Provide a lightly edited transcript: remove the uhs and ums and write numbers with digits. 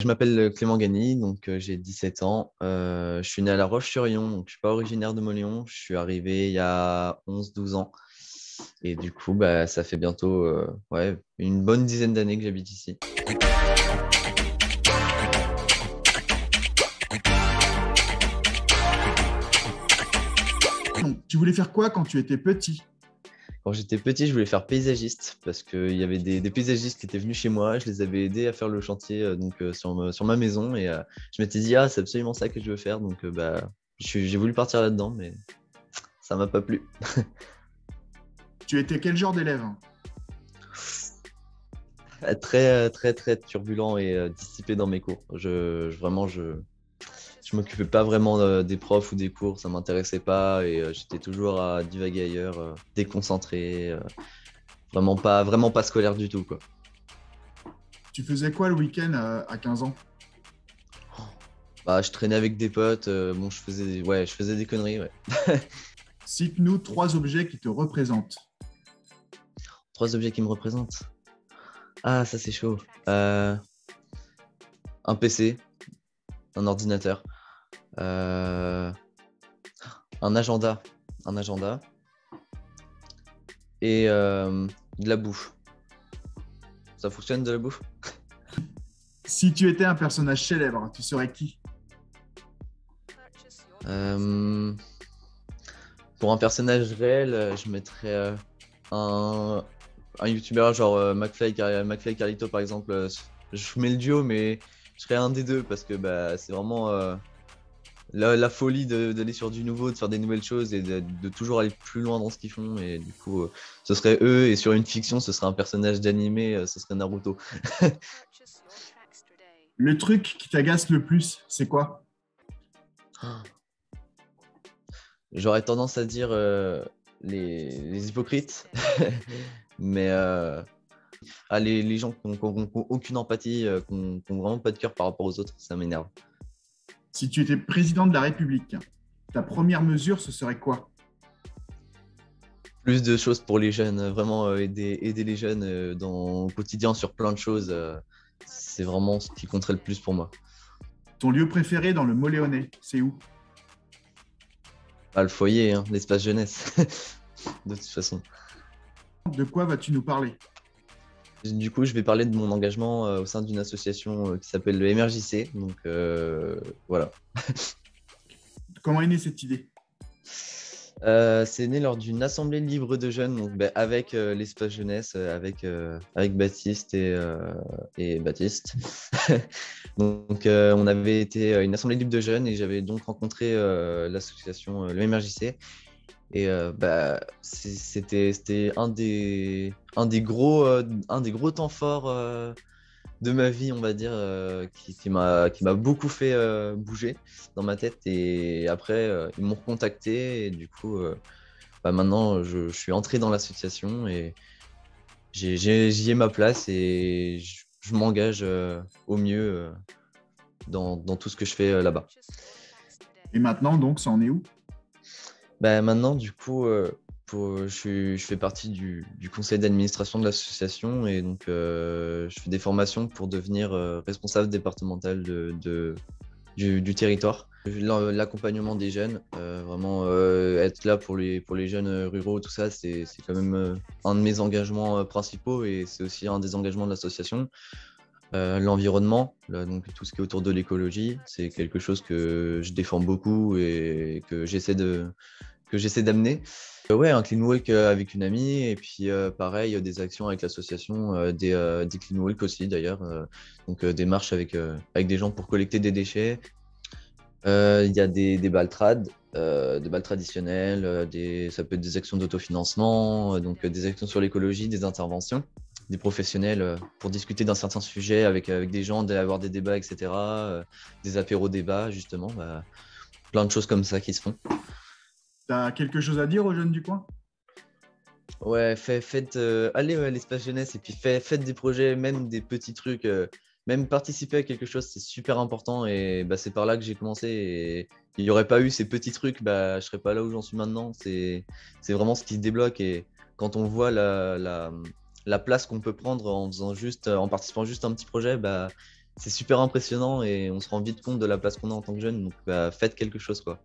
Je m'appelle Clément Gagny, donc j'ai 17 ans. Je suis né à La Roche-sur-Yon, donc je suis pas originaire de Mauléon. Je suis arrivé il y a 11-12 ans. Et du coup, bah, ça fait bientôt ouais, une bonne dizaine d'années que j'habite ici. Tu voulais faire quoi quand tu étais petit? Quand j'étais petit, je voulais faire paysagiste parce qu'il y avait des paysagistes qui étaient venus chez moi. Je les avais aidés à faire le chantier sur ma maison et je m'étais dit, ah, c'est absolument ça que je veux faire. Donc, bah, j'ai voulu partir là-dedans, mais ça m'a pas plu. Tu étais quel genre d'élève? Très turbulent et dissipé dans mes cours. Je m'occupais pas vraiment des profs ou des cours, ça m'intéressait pas et j'étais toujours à divaguer ailleurs, déconcentré, vraiment pas scolaire du tout, quoi. Tu faisais quoi le week-end à 15 ans? Bah, je traînais avec des potes, bon, je faisais des conneries, ouais. Cite-nous 3 objets qui te représentent. 3 objets qui me représentent. Ah, ça c'est chaud. Un PC, un ordinateur, euh, un agenda, un agenda et de la bouffe. Ça fonctionne de la bouffe? Si tu étais un personnage célèbre, tu serais qui? Euh, pour un personnage réel, je mettrais un, un youtubeur genre McFly Carlito par exemple. Je mets le duo, mais je serais un des deux parce que bah, c'est vraiment la folie d'aller sur du nouveau, de faire des nouvelles choses et de toujours aller plus loin dans ce qu'ils font. Et du coup, ce serait eux. Et sur une fiction, ce serait un personnage d'animé, ce serait Naruto. Le truc qui t'agace le plus, c'est quoi? J'aurais tendance à dire les hypocrites, mais les gens qui n'ont aucune empathie, qui n'ont vraiment pas de cœur par rapport aux autres, ça m'énerve. Si tu étais président de la République, ta première mesure, ce serait quoi? Plus de choses pour les jeunes, vraiment aider les jeunes au quotidien sur plein de choses, c'est vraiment ce qui compterait le plus pour moi. Ton lieu préféré dans le Moléonais, c'est où? Pas le foyer, hein, l'espace jeunesse, de toute façon. De quoi vas-tu nous parler? Du coup, je vais parler de mon engagement au sein d'une association qui s'appelle le MRJC. Donc voilà. Comment est née cette idée? C'est né lors d'une assemblée libre de jeunes, donc avec l'espace jeunesse, avec Baptiste et Baptiste. Donc on avait été à une assemblée libre de jeunes et j'avais donc rencontré l'association, le MRJC. Et c'était un des gros temps forts de ma vie, on va dire, qui m'a beaucoup fait bouger dans ma tête. Et après, ils m'ont recontacté et du coup, maintenant, je suis entré dans l'association et j'y ai ma place et je m'engage au mieux dans tout ce que je fais là-bas. Et maintenant, donc, ça en est où? Maintenant, du coup, je fais partie du conseil d'administration de l'association et donc je fais des formations pour devenir responsable départemental du territoire. L'accompagnement des jeunes, vraiment être là pour les jeunes ruraux, tout ça, c'est quand même un de mes engagements principaux et c'est aussi un des engagements de l'association. L'environnement, donc tout ce qui est autour de l'écologie, c'est quelque chose que je défends beaucoup et que j'essaie d'amener. Ouais, un clean walk avec une amie et puis pareil, des actions avec l'association, des clean walk aussi d'ailleurs, donc des marches avec des gens pour collecter des déchets. Il y a des baltrades, des balles traditionnelles, ça peut être des actions d'autofinancement, donc des actions sur l'écologie, des interventions, des professionnels pour discuter d'un certain sujet avec des gens, avoir des débats, etc. Des apéros débats, justement, plein de choses comme ça qui se font. T'as quelque chose à dire aux jeunes du coin? Ouais, allez à l'espace jeunesse et puis faites des projets, même des petits trucs, même participer à quelque chose, c'est super important et c'est par là que j'ai commencé et il n'y aurait pas eu ces petits trucs, je serais pas là où j'en suis maintenant. C'est vraiment ce qui se débloque et quand on voit la place qu'on peut prendre en participant juste à un petit projet, super impressionnant et on se rend vite compte de la place qu'on a en tant que jeune. Donc, bah, faites quelque chose, quoi.